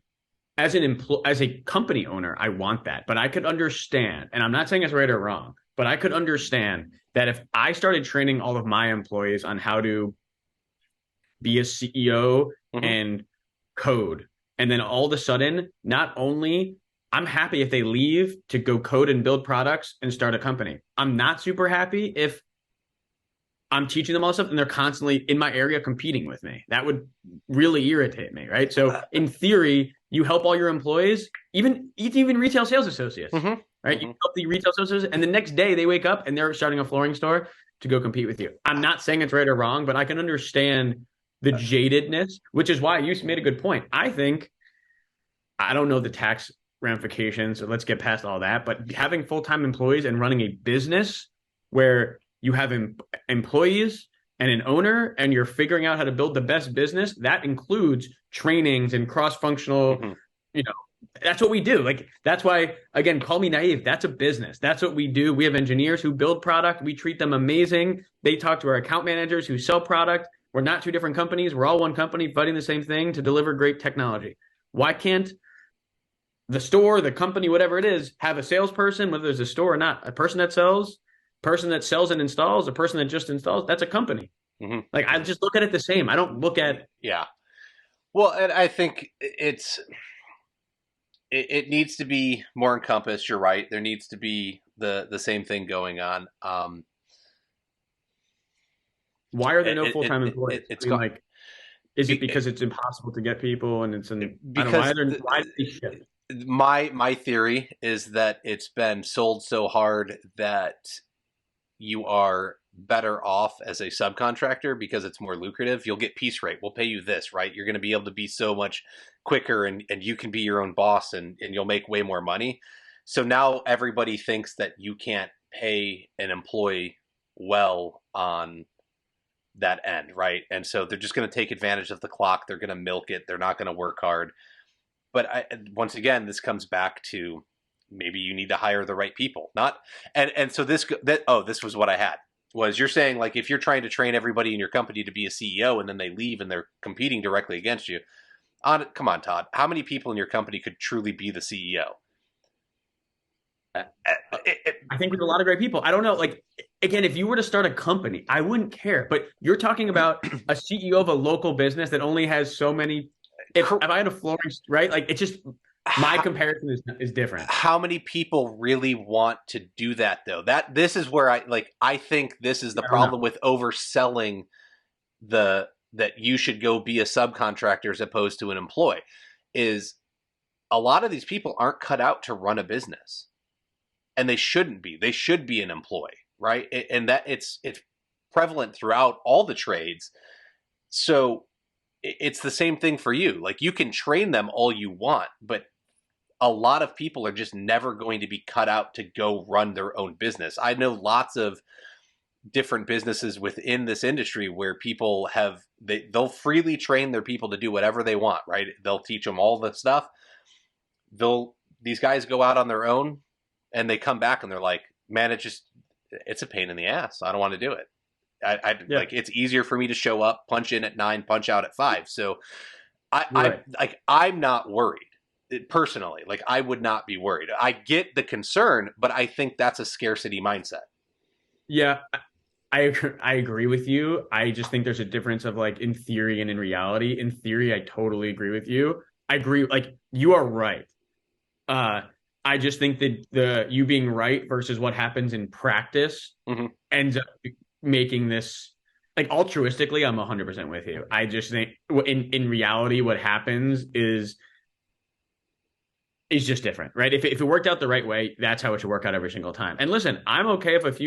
as a company owner, I want that, but I could understand, and I'm not saying it's right or wrong, but I could understand that if I started training all of my employees on how to be a CEO and code, and then all of a sudden, not only I'm happy if they leave to go code and build products and start a company. I'm not super happy if I'm teaching them all this stuff and they're constantly in my area competing with me. That would really irritate me, right? So in theory, you help all your employees, even retail sales associates, right? You help the retail associates, and the next day they wake up and they're starting a flooring store to go compete with you. I'm not saying it's right or wrong, but I can understand the jadedness, which is why you made a good point. I don't know the tax ramifications, so let's get past all that, but having full-time employees and running a business where you have employees and an owner, and you're figuring out how to build the best business, that includes trainings and cross-functional, that's what we do. Like, that's why, again, call me naive. That's a business. That's what we do. We have engineers who build product. We treat them amazing. They talk to our account managers who sell product. We're not two different companies. We're all one company fighting the same thing to deliver great technology. Why can't the store, the company, whatever it is, have a salesperson, whether there's a store or not, a person that sells and installs, a person that just installs? That's a company. Like, I just look at it the same. I don't look at...
Yeah. Well, and I think it needs to be more encompassed. You're right. There needs to be the same thing going on.
Why are there no full-time employees? Is it because it's impossible to get people, and it's
my theory is that it's been sold so hard that you are better off as a subcontractor because it's more lucrative. You'll get piece rate. We'll pay you this, right? You're going to be able to be so much quicker, and you can be your own boss, and you'll make way more money. So now everybody thinks that you can't pay an employee well on that end, right? And so they're just going to take advantage of the clock. They're going to milk it. They're not going to work hard. But once again, this comes back to maybe you need to hire the right people. So this was what I had. Was you're saying, like, if you're trying to train everybody in your company to be a CEO and then they leave and they're competing directly against you, come on, Todd. How many people in your company could truly be the CEO?
Uh, I think there's a lot of great people. I don't know. Like, again, if you were to start a company, I wouldn't care. But you're talking about a CEO of a local business that only has so many. If I had a flooring, right? Like, it's just my comparison is different.
How many people really want to do that though? This is where I think this is the problem with overselling that you should go be a subcontractor as opposed to an employee. Is a lot of these people aren't cut out to run a business, and they shouldn't be. They should be an employee, right? And that it's prevalent throughout all the trades. So it's the same thing for you. Like, you can train them all you want, but a lot of people are just never going to be cut out to go run their own business. I know lots of different businesses within this industry where people they'll freely train their people to do whatever they want, right? They'll teach them all the stuff. These guys go out on their own and they come back and they're like, man, it's a pain in the ass. I don't want to do it. Like, it's easier for me to show up, punch in at 9, punch out at 5. So I'm not worried. Personally, like, I would not be worried. I get the concern, but I think that's a scarcity mindset.
Yeah, I agree with you. I just think there's a difference of, like, in theory and in reality. In theory, I totally agree with you. I agree. Like, you are right. I just think that you being right versus what happens in practice ends up making this, like, altruistically, I'm 100% with you. I just think in reality, what happens is just different, right? If it worked out the right way, that's how it should work out every single time. And listen, I'm okay if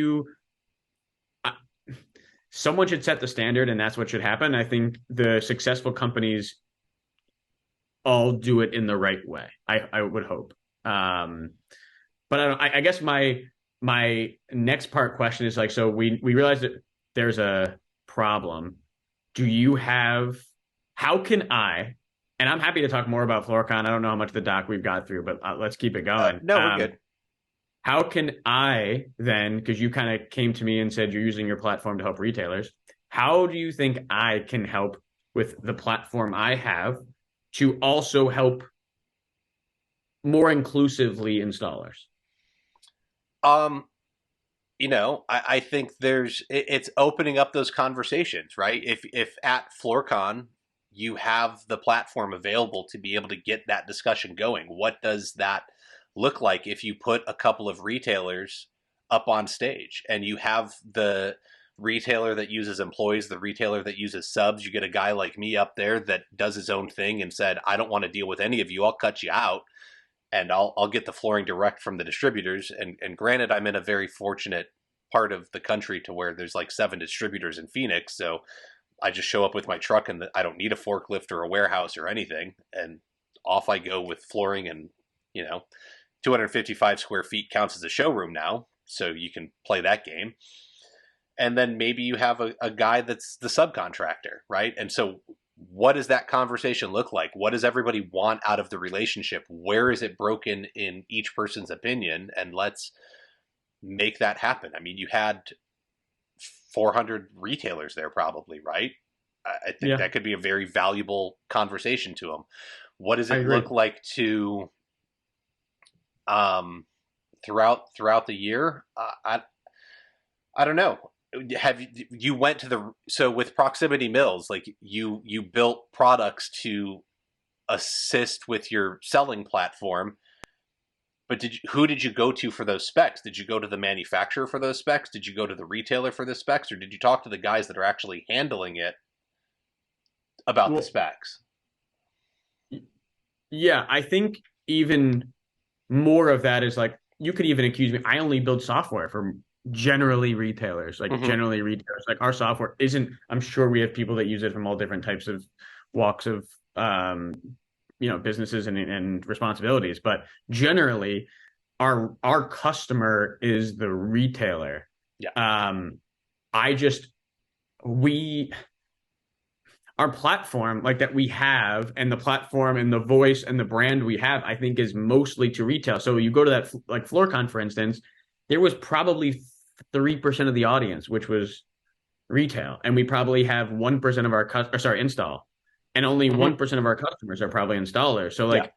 someone should set the standard and that's what should happen. I think the successful companies all do it in the right way. I would hope. But I guess my next part question is, like, so we realize that there's a problem. How can I, and I'm happy to talk more about FloorCon. I don't know how much of the doc we've got through, but let's keep it going.
No, we're good.
How can I then, because you kind of came to me and said you're using your platform to help retailers, how do you think I can help with the platform I have to also help more inclusively installers?
I think it's opening up those conversations, right? If at FloorCon you have the platform available to be able to get that discussion going, what does that look like if you put a couple of retailers up on stage and you have the retailer that uses employees, the retailer that uses subs, you get a guy like me up there that does his own thing and said, I don't want to deal with any of you. I'll cut you out and I'll get the flooring direct from the distributors. And granted, I'm in a very fortunate part of the country to where there's like 7 distributors in Phoenix. So I just show up with my truck and I don't need a forklift or a warehouse or anything. And off I go with flooring, and, 255 square feet counts as a showroom now. So you can play that game. And then maybe you have a guy that's the subcontractor, right? And so what does that conversation look like? What does everybody want out of the relationship? Where is it broken in each person's opinion? And let's make that happen. I mean, you had 400 retailers there probably, right? I think that could be a very valuable conversation to them. What does it look like to throughout the year? I don't know. You went to so with Proximity Mills, like you built products to assist with your selling platform, but who did you go to for those specs? Did you go to the manufacturer for those specs? Did you go to the retailer for the specs, or did you talk to the guys that are actually handling it about the specs?
Yeah, I think even more of that is, like, you could even accuse me, I only build software for generally retailers, like generally retailers. Like, our software isn't, I'm sure we have people that use it from all different types of walks of businesses and responsibilities, but generally our customer is the retailer. Our platform, like, that we have, and the platform and the voice and the brand we have, I think is mostly to retail. So you go to that, like FloorCon, for instance, there was probably 3% of the audience, which was retail. And we probably have 1% of our install. And only 1% of our customers are probably installers. So, like,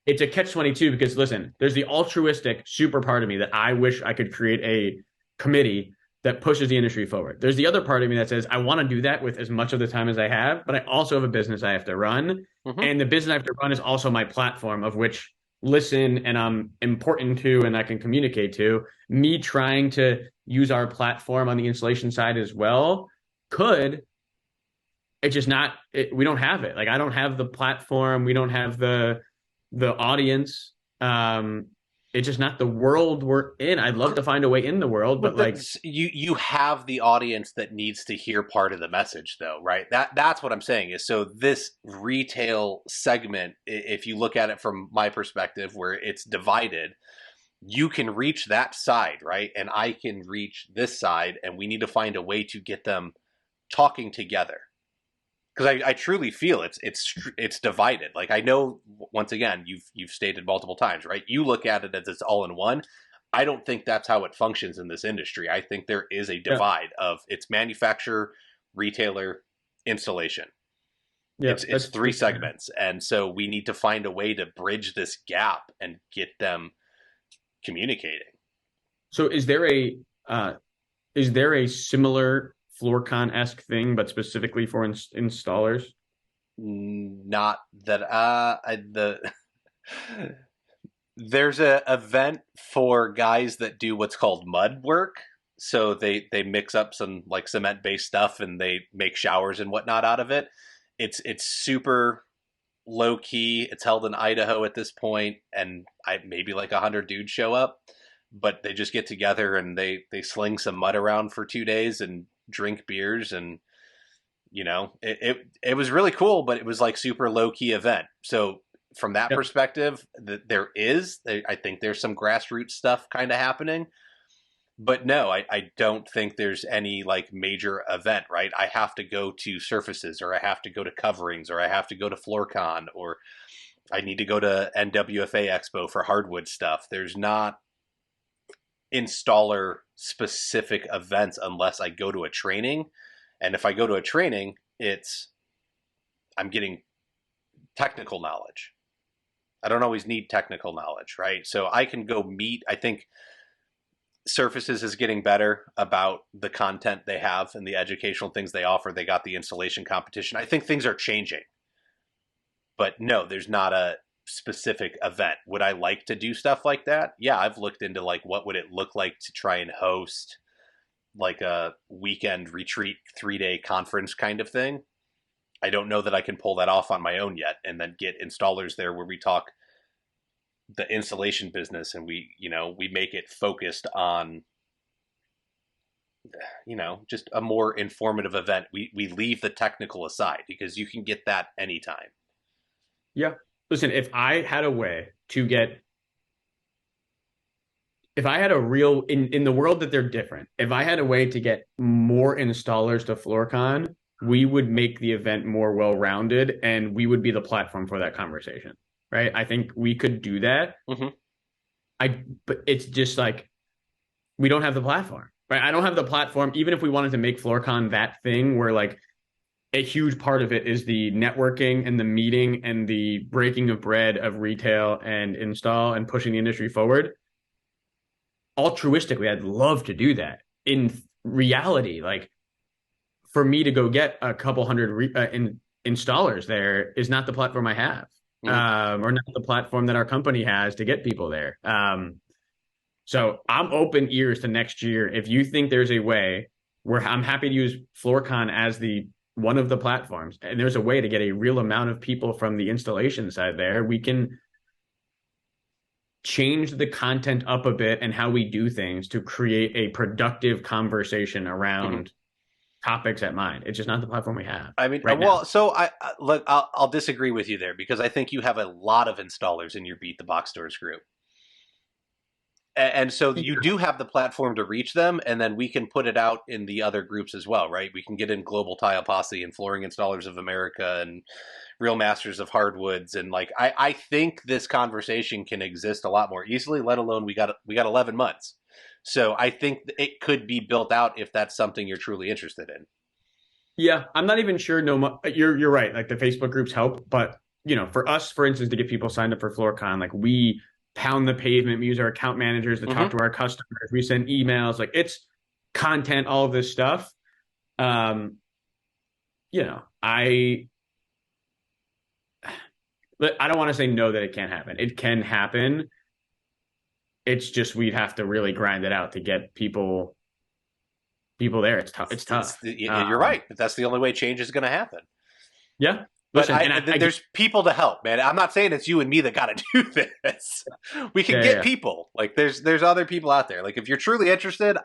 it's a catch-22 because listen, there's the altruistic super part of me that I wish I could create a committee that pushes the industry forward. There's the other part of me that says I want to do that with as much of the time as I have, but I also have a business I have to run.
Mm-hmm.
And the business I have to run is also my platform of which listen and I'm important to and I can communicate to. Me trying to use our platform on the installation side as well could, it's just not, we don't have it. Like I don't have the platform. We don't have the audience. It's just not the world we're in. I'd love to find a way in the world, but like
you have the audience that needs to hear part of the message, though, right? That's what I'm saying is, so this retail segment, if you look at it from my perspective, where it's divided, you can reach that side, right? And I can reach this side, and we need to find a way to get them talking together. Because I truly feel it's divided. Like I know, once again, you've stated multiple times, right? You look at it as it's all in one. I don't think that's how it functions in this industry. I think there is a divide of it's manufacturer, retailer, installation.
yeah,
It's three segments, and so we need to find a way to bridge this gap and get them communicating.
So is there a similar FloorCon-esque thing, but specifically for installers?
Not that there's a event for guys that do what's called mud work. So they mix up some like cement based stuff and they make showers and whatnot out of it. It's super low key. It's held in Idaho at this point, and maybe like 100 dudes show up, but they just get together and they sling some mud around for 2 days and drink beers, and it was really cool, but it was like super low key event. So from that perspective, I think there's some grassroots stuff kind of happening, but no, I don't think there's any like major event, right? I have to go to surfaces, or I have to go to coverings, or I have to go to FloorCon, or I need to go to NWFA Expo for hardwood stuff. There's not installer specific events unless I go to a training. And if I go to a training, I'm getting technical knowledge. I don't always need technical knowledge, right? So I can go meet, I think Surfaces is getting better about the content they have and the educational things they offer. They got the installation competition. I think things are changing. But no, there's not a specific event. Would I like to do stuff like that? Yeah, I've looked into like what would it look like to try and host like a weekend retreat 3-day conference kind of thing. I don't know that I can pull that off on my own yet, and then get installers there where we talk the installation business and we make it focused on just a more informative event. We leave the technical aside because you can get that anytime.
Yeah. Listen, if I had a way to get, if I had a real, in the world that they're different, if I had a way to get more installers to FloorCon, we would make the event more well-rounded and we would be the platform for that conversation, right? I think we could do that.
Mm-hmm.
But it's just like, we don't have the platform, right? I don't have the platform, even if we wanted to make FloorCon that thing where like, a huge part of it is the networking and the meeting and the breaking of bread of retail and install and pushing the industry forward. Altruistically, I'd love to do that. In reality, like for me to go get a couple hundred installers there is not the platform I have, or not the platform that our company has to get people there. So I'm open ears to next year. If you think there's a way where I'm happy to use FloorCon as one of the platforms, and there's a way to get a real amount of people from the installation side there, we can change the content up a bit and how we do things to create a productive conversation around topics at mind. It's just not the platform we have.
I mean,
right
well,
now.
so I'll disagree with you there because I think you have a lot of installers in your Beat the Box Stores group. And so you do have the platform to reach them, and then we can put it out in the other groups as well, right? We can get in Global Tile Posse and Flooring Installers of America and Real Masters of Hardwoods, and like I think this conversation can exist a lot more easily. Let alone we got 11 months, so I think it could be built out if that's something you're truly interested in.
Yeah, I'm not even sure. No, you're right. Like the Facebook groups help, but for us, for instance, to get people signed up for FloorCon, like we pound the pavement, we use our account managers to talk to our customers, we send emails, like it's content, all of this stuff. I don't want to say no that it can't happen. It can happen. It's just we'd have to really grind it out to get people there. It's tough. It's tough.
You're right. That's the only way change is going to happen.
Yeah.
But there's people to help, man. I'm not saying it's you and me that got to do this. We can get people. Like there's other people out there. Like if you're truly interested,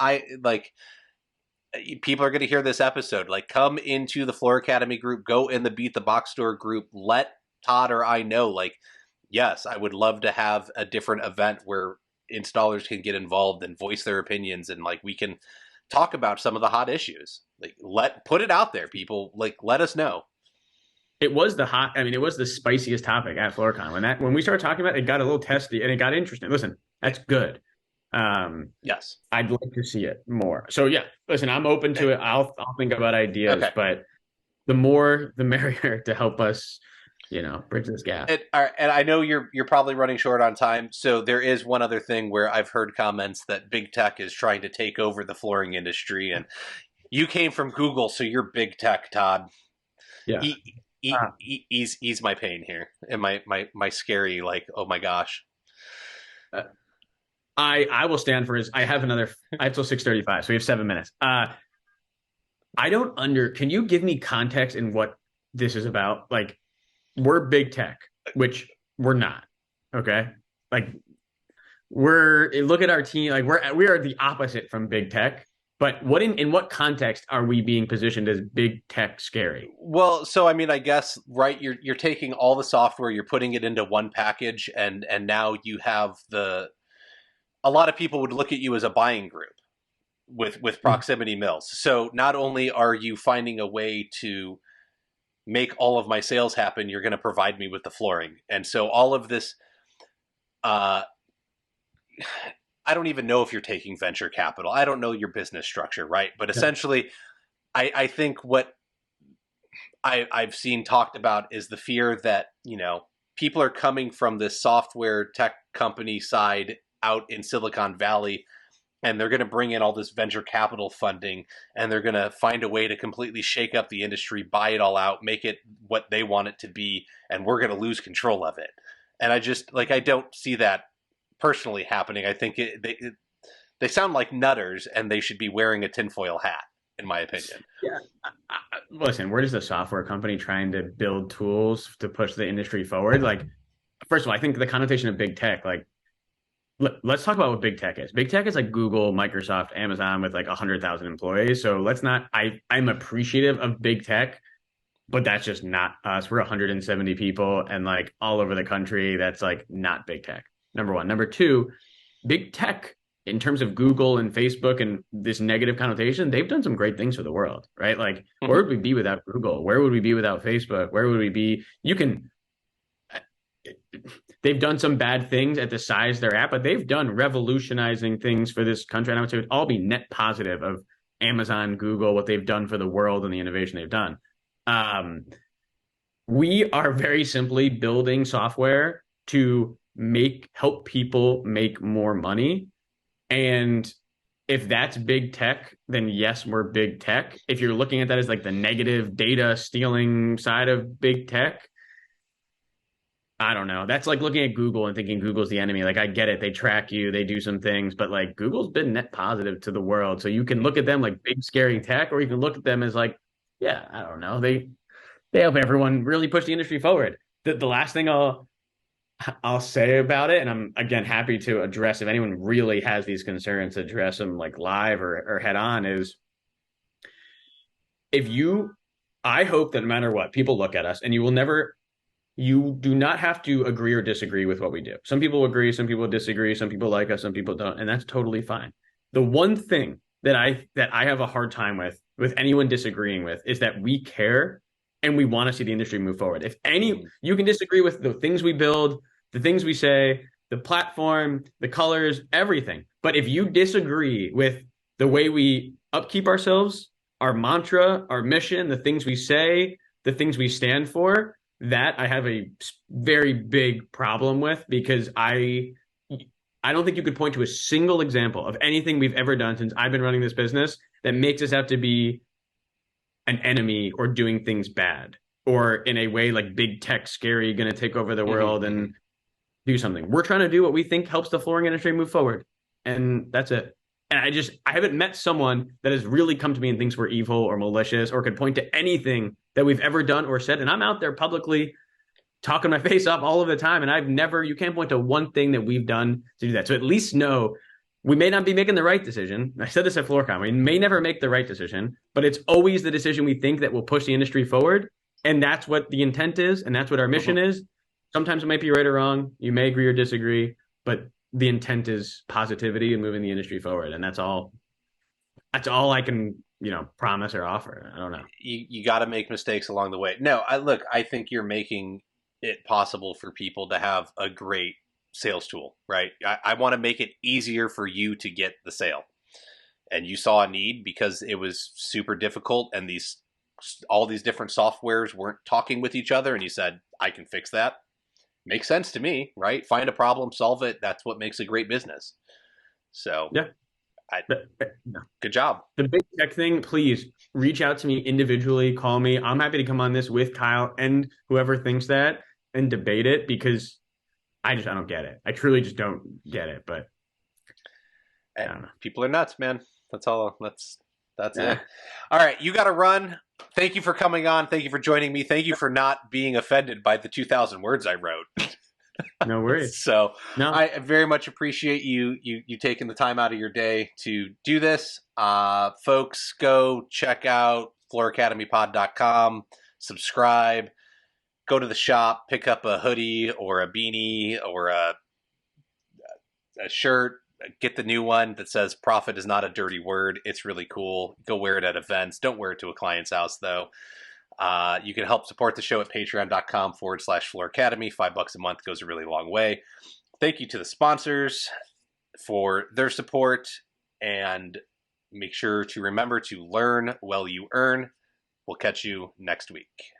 people are going to hear this episode. Like come into the Floor Academy group, go in the Beat the Box Store group. Let Todd or I know. Like, yes, I would love to have a different event where installers can get involved and voice their opinions, and like we can talk about some of the hot issues. Like put it out there, people. Like let us know.
It was it was the spiciest topic at FloorCon. When we started talking about it, it got a little testy and it got interesting. Listen, that's good.
Yes.
I'd like to see it more. So yeah, listen, I'm open to it. I'll think about ideas, but the more the merrier to help us, bridge this gap.
And I know you're probably running short on time. So there is one other thing where I've heard comments that big tech is trying to take over the flooring industry, and you came from Google, so you're big tech, Todd.
Yeah.
Ease my pain here and my scary, like, oh my gosh.
I will stand for I have till 6:35, so we have 7 minutes. Can you give me context in what this is about? Like, we're big tech, which we're not. Okay. Like look at our team. Like we are the opposite from big tech. But in what context are we being positioned as big tech scary?
Well, so I mean, I guess, right, you're taking all the software, you're putting it into one package, and now you have a lot of people would look at you as a buying group with Proximity Mills. So not only are you finding a way to make all of my sales happen, you're going to provide me with the flooring. And so all of this, I don't even know if you're taking venture capital. I don't know your business structure, right? But essentially, I think what I've seen talked about is the fear that, people are coming from this software tech company side out in Silicon Valley, and they're going to bring in all this venture capital funding, and they're going to find a way to completely shake up the industry, buy it all out, make it what they want it to be, and we're going to lose control of it. And I don't see that personally happening. I think they sound like nutters, and they should be wearing a tinfoil hat, in my opinion.
Yeah. Listen, we're just a software company trying to build tools to push the industry forward. Like, first of all, I think the connotation of big tech, like, let's talk about what big tech is. Big tech is like Google, Microsoft, Amazon with like 100,000 employees. So I'm appreciative of big tech, but that's just not us. We're 170 people and like all over the country. That's like not big tech. Number one. Number two, big tech in terms of Google and Facebook and this negative connotation, they've done some great things for the world, right? Like, where would we be without Google? Where would we be without Facebook? Where would we be? They've done some bad things at the size they're at, but they've done revolutionizing things for this country. And I would say it would all be net positive of Amazon, Google, what they've done for the world and the innovation they've done. We are very simply building software to help people make more money. And if that's big tech, then yes, we're big tech. If you're looking at that as like the negative data stealing side of big tech, I don't know. That's like looking at Google and thinking Google's the enemy. Like, I get it. They track you. They do some things. But, like, Google's been net positive to the world. So you can look at them like big, scary tech, or you can look at them as like, yeah, I don't know. They help everyone really push the industry forward. The last thing I'll say about it, and I'm, again, happy to address if anyone really has these concerns, address them like live or head on, is I hope that no matter what, people look at us and you do not have to agree or disagree with what we do. Some people agree, some people disagree, some people like us, some people don't, and that's totally fine. The one thing that I have a hard time with anyone disagreeing with is that we care and we want to see the industry move forward. You can disagree with the things we build, the things we say, the platform, the colors, everything. But if you disagree with the way we upkeep ourselves, our mantra, our mission, the things we say, the things we stand for, That I have a very big problem with because I don't think you could point to a single example of anything we've ever done since I've been running this business that makes us out to be an enemy or doing things bad or in a way like big tech scary going to take over the world and do something. We're trying to do what we think helps the flooring industry move forward. And that's it. And I haven't met someone that has really come to me and thinks we're evil or malicious or could point to anything that we've ever done or said. And I'm out there publicly talking my face off all of the time. And you can't point to one thing that we've done to do that. So at least know we may not be making the right decision. I said this at FloorCon. We may never make the right decision, but it's always the decision we think that will push the industry forward. And that's what the intent is. And that's what our mission is. Sometimes it might be right or wrong. You may agree or disagree, but the intent is positivity and moving the industry forward. And that's all I can, promise or offer. I don't know.
You got to make mistakes along the way. No, I think you're making it possible for people to have a great sales tool, right? I want to make it easier for you to get the sale. And you saw a need because it was super difficult and all these different softwares weren't talking with each other, and you said, I can fix that. Makes sense to me, right? Find a problem, solve it. That's what makes a great business. So
yeah.
Good job.
The big tech thing, please reach out to me individually, call me. I'm happy to come on this with Kyle and whoever thinks that and debate it because I don't get it. I truly just don't get it. But I don't know.
People are nuts, man. That's all. That's it. All right, you got to run. Thank you for coming on. Thank you for joining me. Thank you for not being offended by the 2,000 words I wrote.
No worries.
So I very much appreciate you taking the time out of your day to do this. Folks, go check out flooracademypod.com, subscribe, go to the shop, pick up a hoodie or a beanie or a shirt. Get the new one that says profit is not a dirty word. It's really cool. Go wear it at events. Don't wear it to a client's house, though. You can help support the show at patreon.com/FloorAcademy. $5 a month goes a really long way. Thank you to the sponsors for their support. And make sure to remember to learn while you earn. We'll catch you next week.